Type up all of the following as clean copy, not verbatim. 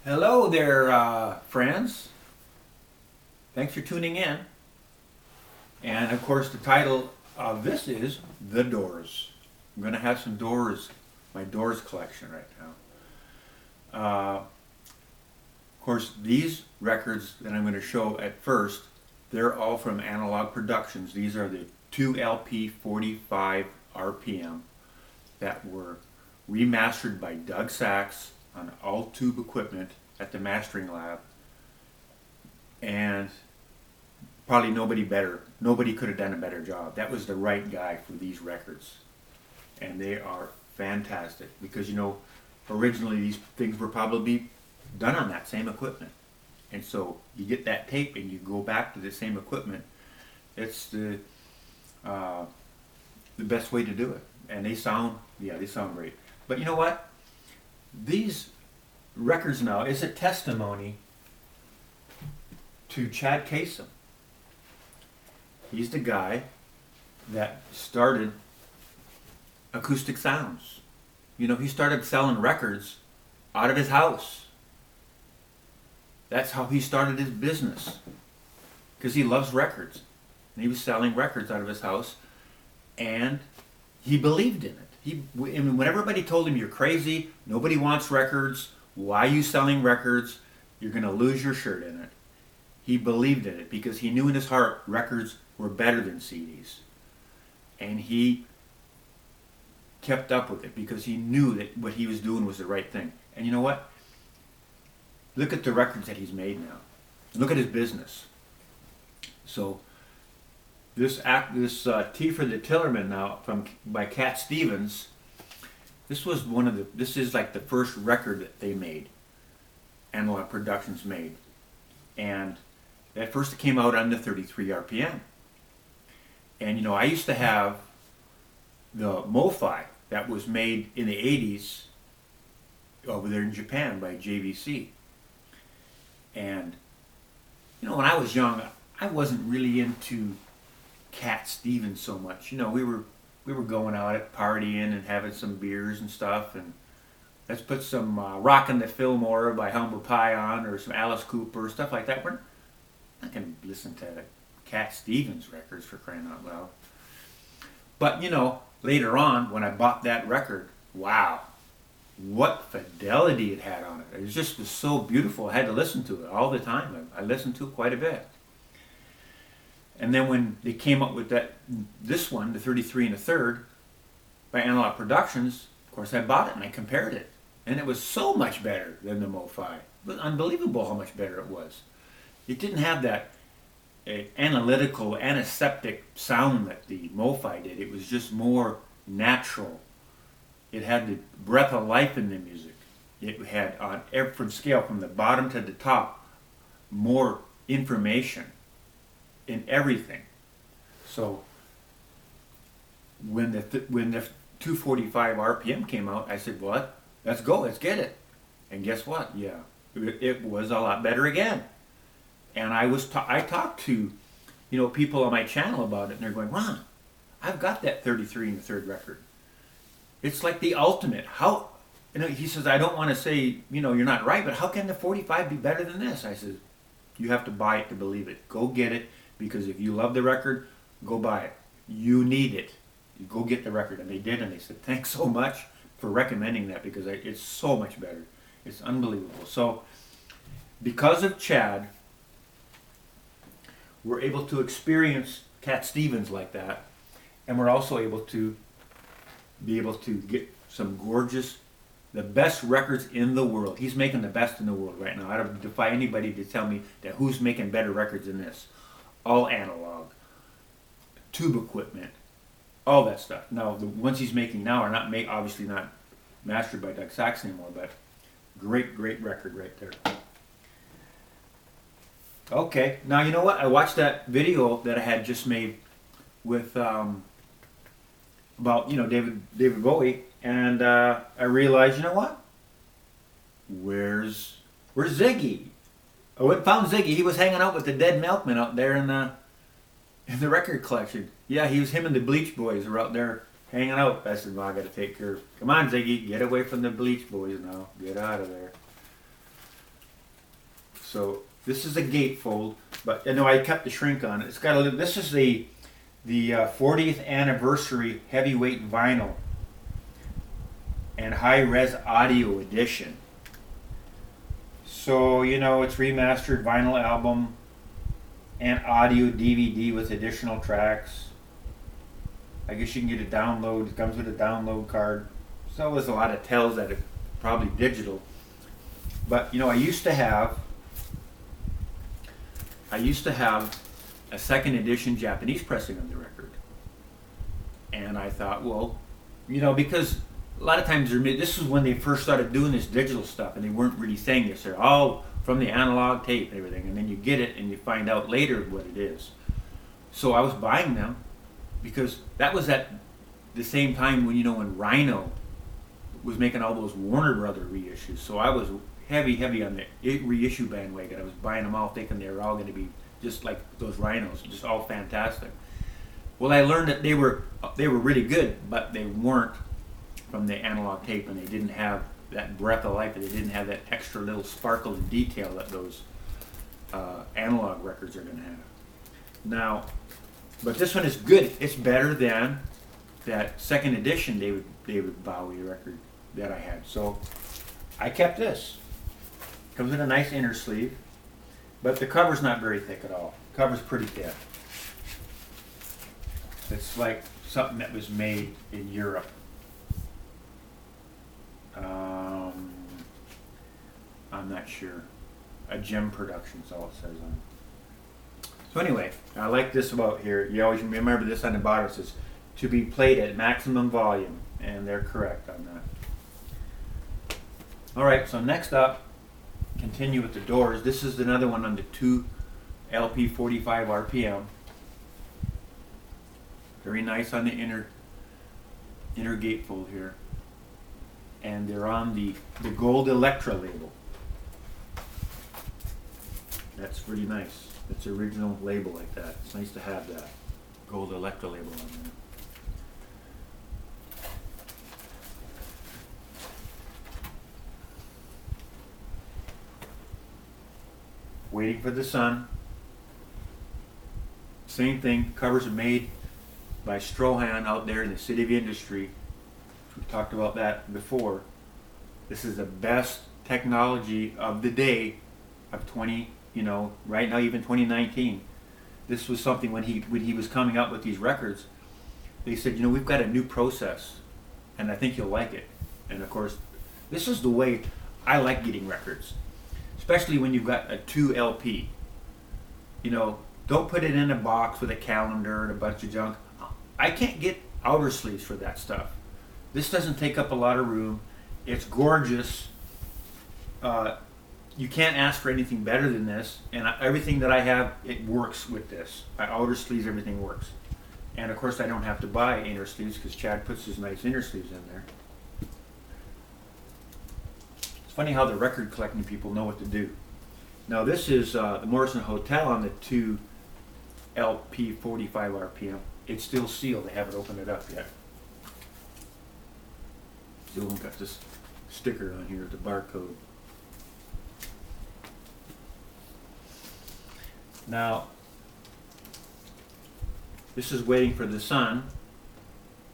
Hello there, friends. Thanks for tuning in. And of course, the title of this is The Doors. I'm going to have some Doors, my Doors collection right now. Of course, these records that I'm going to show at first, they're all from Analog Productions. These are the 2LP 45 RPM that were remastered by Doug Sachs on all tube equipment at the mastering lab, and probably nobody could have done a better job. That was the right guy for these records, and they are fantastic because originally these things were probably done on that same equipment, and so you get that tape and you go back to the same equipment. It's the best way to do it, and they sound great. But you know what? These records now is a testimony to Chad Kasem. He's the guy that started Acoustic Sounds. He started selling records out of his house. That's how he started his business, because he loves records. And he was selling records out of his house, and he believed in it. When everybody told him, "You're crazy, nobody wants records, why are you selling records? You're going to lose your shirt in it," he believed in it because he knew in his heart records were better than CDs. And he kept up with it because he knew that what he was doing was the right thing. And you know what? Look at the records that he's made now. Look at his business. So this Tea for the Tillerman now by Cat Stevens. This is like the first record that they made. Analog Productions made. And at first it came out on the 33 RPM. And I used to have the MoFi that was made in the 80s over there in Japan by JVC. And when I was young, I wasn't really into Cat Stevens so much. We were going out at partying and having some beers and stuff, and let's put some Rockin' the Fillmore by Humble Pie on, or some Alice Cooper, stuff like that. We're not going to listen to Cat Stevens records, for crying out loud. But later on, when I bought that record, wow, what fidelity it had on it. It was so beautiful. I had to listen to it all the time. I listened to it quite a bit. And then when they came up with this one, the 33 and a third, by Analog Productions, of course I bought it and I compared it. And it was so much better than the MoFi. It was unbelievable how much better it was. It didn't have that analytical, antiseptic sound that the MoFi did. It was just more natural. It had the breath of life in the music. It had, on every scale, from the bottom to the top, more information in everything. So when the 245 RPM came out, I said, "Well, let's go, let's get it." And guess what? Yeah, it was a lot better again. And I talked to people on my channel about it, and they're going, "Wow, I've got that 33 and the third record. It's like the ultimate." How he says, "I don't want to say you're not right, but how can the 45 be better than this?" I said, "You have to buy it to believe it. Go get it, because if you love the record, go buy it. You need it. You go get the record." And they did, and they said, "Thanks so much for recommending that, because it's so much better. It's unbelievable." So because of Chad, we're able to experience Cat Stevens like that, and we're also able to get some gorgeous, the best records in the world. He's making the best in the world right now. I don't defy anybody to tell me that who's making better records than this. All analog, tube equipment, all that stuff. Now, the ones he's making now are obviously not mastered by Doug Sachs anymore, but great record right there. Okay, now you know what? I watched that video that I had just made with about David Bowie, and I realized, you know what? Where's Ziggy? I went and found Ziggy. He was hanging out with the Dead Milkmen out there in the record collection. Yeah, him and the Bleach Boys were out there hanging out. I said, "Well, I got to take care of." Come on, Ziggy, get away from the Bleach Boys now. Get out of there. So this is a gatefold, but I kept the shrink on it. It's got a little. This is the 40th anniversary heavyweight vinyl and high res audio edition. So it's remastered vinyl album and audio DVD with additional tracks. I guess you can get a download. It comes with a download card. So there's a lot of tells that it's probably digital. But I used to have a second edition Japanese pressing of the record, and I thought, well, because a lot of times this is when they first started doing this digital stuff, and they weren't really saying this. They're all from the analog tape and everything, and then you get it and you find out later what it is. So I was buying them because that was at the same time when Rhino was making all those Warner Brother reissues. So I was heavy on the reissue bandwagon. I was buying them all thinking they were all going to be just like those Rhinos, just all fantastic. Well, I learned that they were really good, but they weren't from the analog tape, and they didn't have that breath of life, and they didn't have that extra little sparkle and detail that those analog records are going to have. Now, but this one is good. It's better than that second edition David Bowie record that I had. So I kept this. Comes with a nice inner sleeve, but the cover's not very thick at all. The cover's pretty thin. It's like something that was made in Europe. I'm not sure. A gem production is all it says on it. So anyway, I like this about here. You always remember this on the bottom. It says, to be played at maximum volume. And they're correct on that. Alright, so next up, continue with the Doors. This is another one on the 2 LP 45 RPM. Very nice on the inner gatefold here. And they're on the Gold Electra label. That's pretty nice. It's an original label like that. It's nice to have that Gold Electra label on there. Waiting for the Sun. Same thing. Covers are made by Strohan out there in the City of Industry. We've talked about that before. This is the best technology of the day of right now, even 2019. This was something when he was coming up with these records, they said, we've got a new process, and I think you'll like it. And of course, this is the way I like getting records, especially when you've got a 2 LP. Don't put it in a box with a calendar and a bunch of junk. I can't get outer sleeves for that stuff. This doesn't take up a lot of room. It's gorgeous. You can't ask for anything better than this. And everything that I have, it works with this. My outer sleeves, everything works. And of course, I don't have to buy inner sleeves because Chad puts his nice inner sleeves in there. It's funny how the record collecting people know what to do. Now this is the Morrison Hotel on the 2 LP 45 RPM. It's still sealed. They haven't opened it up yet. Still got this sticker on here, the barcode. Now, this is Waiting for the Sun.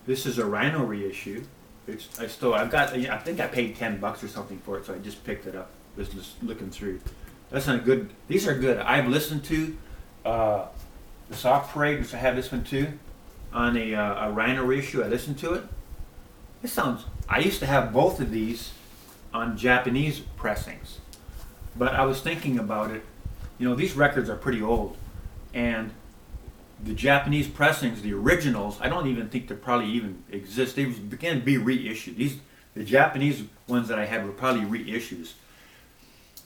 This is a Rhino reissue. I think I paid $10 or something for it, so I just picked it up. Just looking through. That's not good. These are good. I've listened to the Soft Parade, which I have this one too, on a Rhino reissue. I listened to it. It sounds. I used to have both of these on Japanese pressings, but I was thinking about it. These records are pretty old, and the Japanese pressings, the originals, I don't even think they probably even exist. They began to be reissued. The Japanese ones that I had were probably reissues.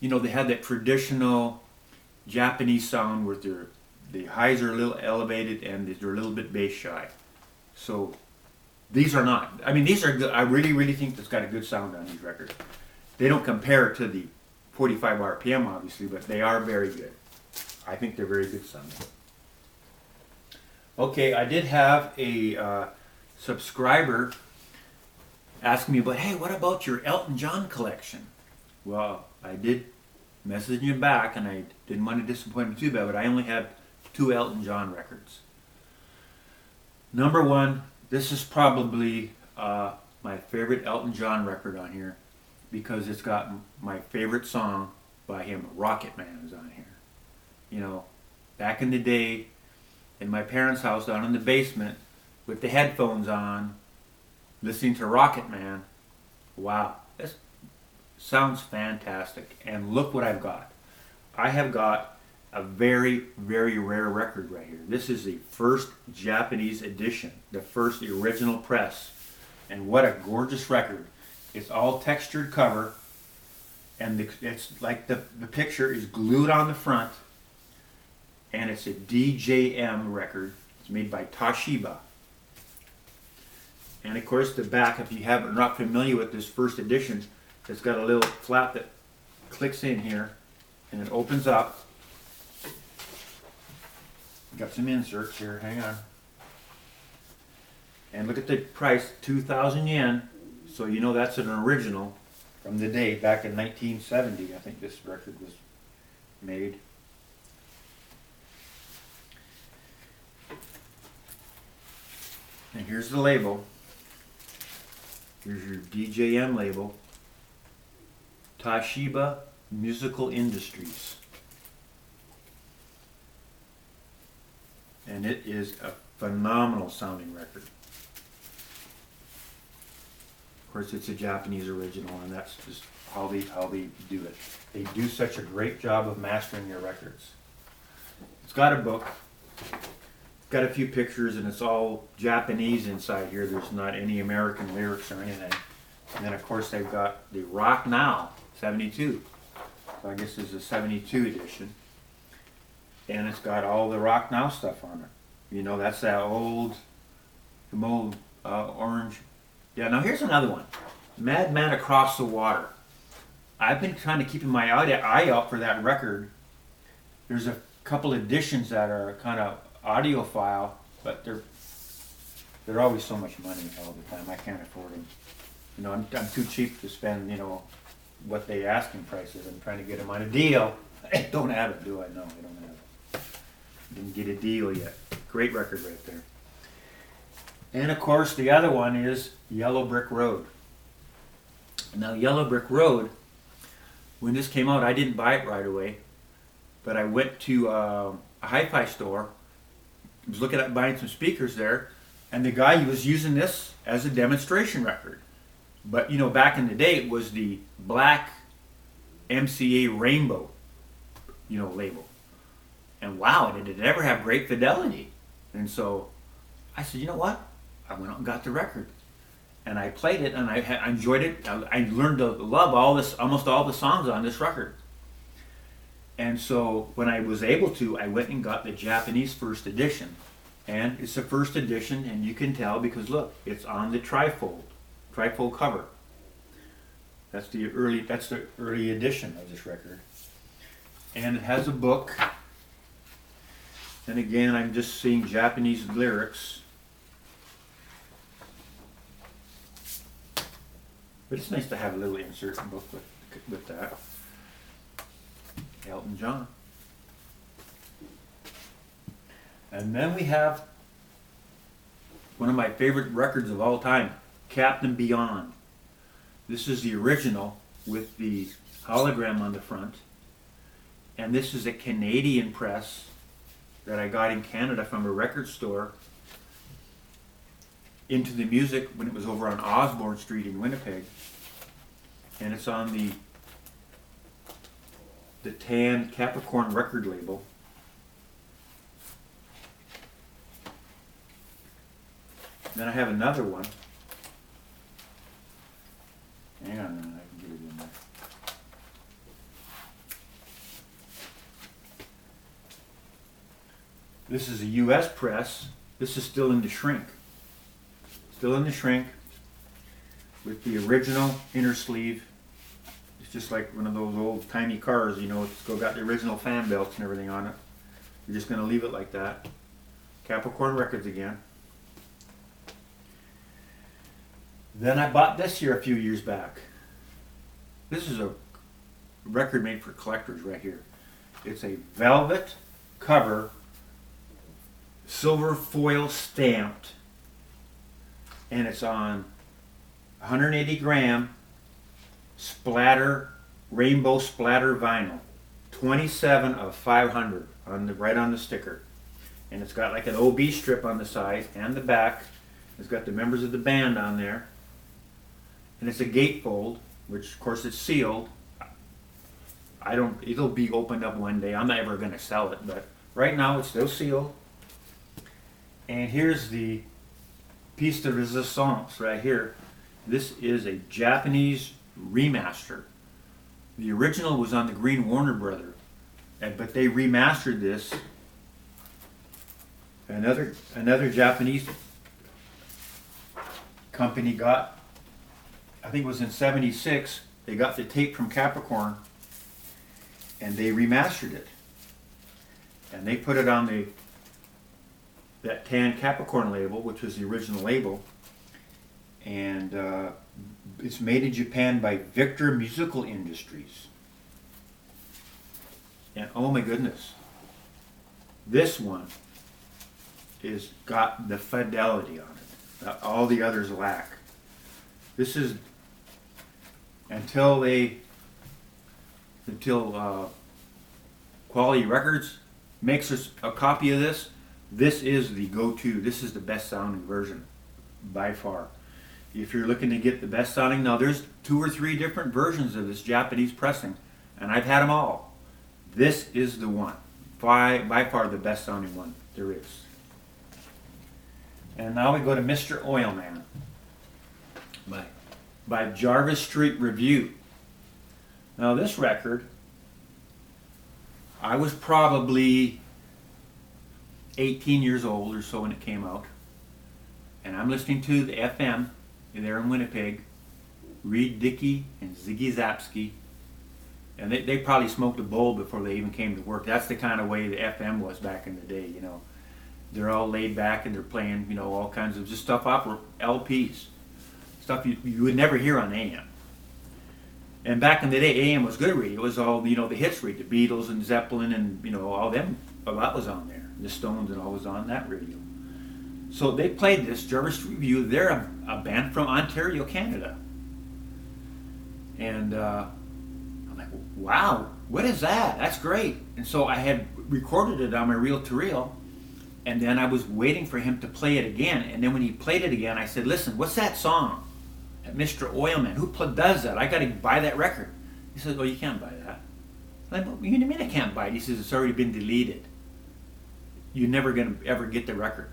They had that traditional Japanese sound where the highs are a little elevated and they're a little bit bass shy. So these are not. I mean, these are good. I really, really think it's got a good sound on these records. They don't compare to the 45 RPM, obviously, but they are very good. I think they're very good sounding. Okay, I did have a subscriber ask me about, hey, what about your Elton John collection? Well, I did messaging him back, and I didn't want to disappoint him too bad, but I only had 2 Elton John records. Number 1, this is probably my favorite Elton John record on here because it's got my favorite song by him, Rocket Man, is on here. You know, back in the day, in my parents' house down in the basement, with the headphones on, listening to Rocket Man. Wow, this sounds fantastic. And look what I've got. I have got a very, very rare record right here. This is the first Japanese edition, the first original press. And what a gorgeous record. It's all textured cover, and it's like the picture is glued on the front, and it's a DJM record. It's made by Toshiba. And of course the back, if you are not familiar with this first edition, it's got a little flap that clicks in here, and it opens up. Got some inserts here, hang on. And look at the price, 2,000 yen. So you know that's an original from the day, back in 1970, I think this record was made. And here's the label. Here's your DJM label. Toshiba Musical Industries. And it is a phenomenal sounding record. Of course, it's a Japanese original, and that's just how they do it. They do such a great job of mastering their records. It's got a book. Got a few pictures, and it's all Japanese inside here. There's not any American lyrics or anything. And then of course they've got the Rock Now 72. So I guess this is a 72 edition. And it's got all the Rock Now stuff on it. You know, that's that old orange. Yeah, now here's another one. Madman Across the Water. I've been kind of keeping my eye out for that record. There's a couple editions that are kind of audiophile, but they're always so much money all the time. I can't afford them. You know, I'm too cheap to spend, you know, what they asking prices. I'm trying to get them on a deal. I don't have it, do I? No, I don't have it. Didn't get a deal yet. Great record right there. And of course, the other one is Yellow Brick Road. Now, Yellow Brick Road, when this came out, I didn't buy it right away, but I went to a hi-fi store. I was looking at buying some speakers there, and the guy, he was using this as a demonstration record. But you know, back in the day, it was the black MCA Rainbow, you know, label. And wow, did it ever have great fidelity. And so I said, you know what? I went out and got the record. And I played it, and I enjoyed it. I learned to love almost all the songs on this record. And so when I was able to, I went and got the Japanese first edition. And it's the first edition, and you can tell because look, it's on the trifold cover. That's the early edition of this record. And it has a book. And again, I'm just seeing Japanese lyrics. But it's nice to have a little insert book with that. Elton John. And then we have one of my favorite records of all time, Captain Beyond. This is the original with the hologram on the front. And this is a Canadian press that I got in Canada from a record store. Into the Music when it was over on Osborne Street in Winnipeg. And it's on the tan Capricorn record label. Then I have another one. Hang on a minute, I can get it in there. This is a US press. This is still in the shrink. Still in the shrink with the original inner sleeve. It's just like one of those old tiny cars, you know, it's still got the original fan belts and everything on it. You're just going to leave it like that. Capricorn Records again. Then I bought this here a few years back. This is a record made for collectors right here. It's a velvet cover, silver foil stamped, and it's on 180 gram splatter, rainbow splatter vinyl. 27 of 500 on the right on the sticker. And it's got like an OB strip on the side and the back. It's got the members of the band on there. And it's a gatefold, which of course it's sealed. It'll be opened up one day. I'm not ever going to sell it, but right now it's still sealed. And here's the piece de resistance right here. This is a Japanese remaster. The original was on the Green Warner Brother, but they remastered this. Another Japanese company got, I think it was in '76, they got the tape from Capricorn and they remastered it. And they put it on that tan Capricorn label, which was the original label. And it's made in Japan by Victor Musical Industries. And oh my goodness, this one is got the fidelity on it that all the others lack. This is until Quality Records makes us a copy of this. This is the go-to. This is the best sounding version by far. If you're looking to get the best sounding, now there's 2 or 3 different versions of this Japanese pressing, and I've had them all. This is the one, by far the best sounding one there is. And now we go to Mr. Oilman by Jarvis Street Review. Now this record, I was probably 18 years old or so when it came out, and I'm listening to the FM there in Winnipeg, Reed Dickey and Ziggy Zapsky, and they probably smoked a bowl before they even came to work. That's the kind of way the FM was back in the day, you know. They're all laid back and they're playing, you know, all kinds of just stuff off LPs, stuff you would never hear on AM. And back in the day, AM was good radio. It was all, you know, the hits radio, the Beatles and Zeppelin and, you know, all them, a lot was on there. The Stones and all was on that radio. So they played this, Jarvis Street Review. They're a band from Ontario, Canada. And I'm like, wow, what is that? That's great. And so I had recorded it on my reel-to-reel, and then I was waiting for him to play it again. And then when he played it again, I said, listen, what's that song? Mr. Oilman, who does that? I got to buy that record. He said, oh, you can't buy that. I'm like, what do you mean I can't buy it? He says, it's already been deleted. You're never going to ever get the record.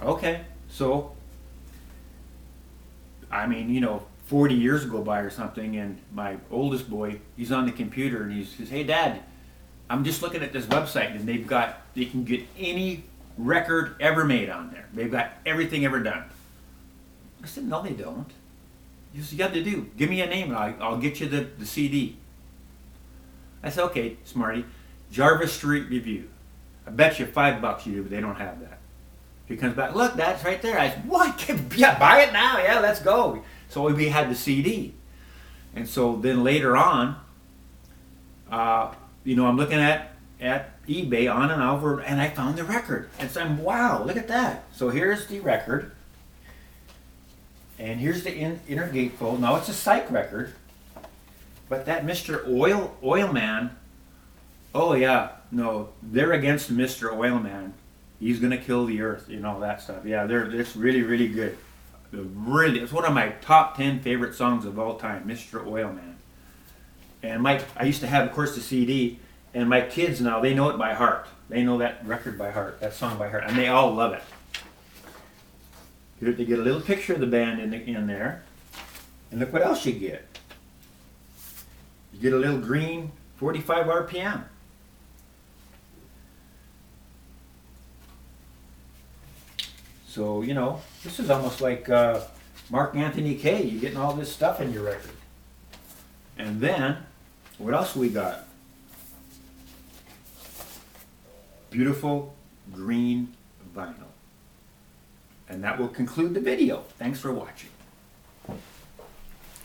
Okay, so, I mean, you know, 40 years go by or something, and my oldest boy, he's on the computer, and he says, hey, Dad, I'm just looking at this website, and they can get any record ever made on there. They've got everything ever done. I said, no, they don't. He said, you got to do, give me a name, and I'll get you the CD. I said, okay, Smarty, Jarvis Street Review. I bet you $5 you do, but they don't have that. He comes back, look, that's right there. I said, what? Yeah, buy it now. Yeah, let's go. So we had the CD. And so then later on, you know, I'm looking at eBay on and over, and I found the record. And so I'm, wow, look at that. So here's the record. And here's the inner gatefold. Now it's a psych record. But that Mr. Oilman, oh yeah, no, they're against Mr. Oilman. He's gonna kill the earth, you know, that stuff. Yeah, it's really, really good. It's one of my top 10 favorite songs of all time, Mr. Oilman. And I used to have, of course, the CD, and my kids now, they know it by heart. They know that record by heart, that song by heart, and they all love it. They get a little picture of the band in there, and look what else you get. You get a little green 45 RPM. So, you know, this is almost like Mark Anthony Kaye. You're getting all this stuff in your record. And then, what else we got? Beautiful green vinyl. And that will conclude the video. Thanks for watching.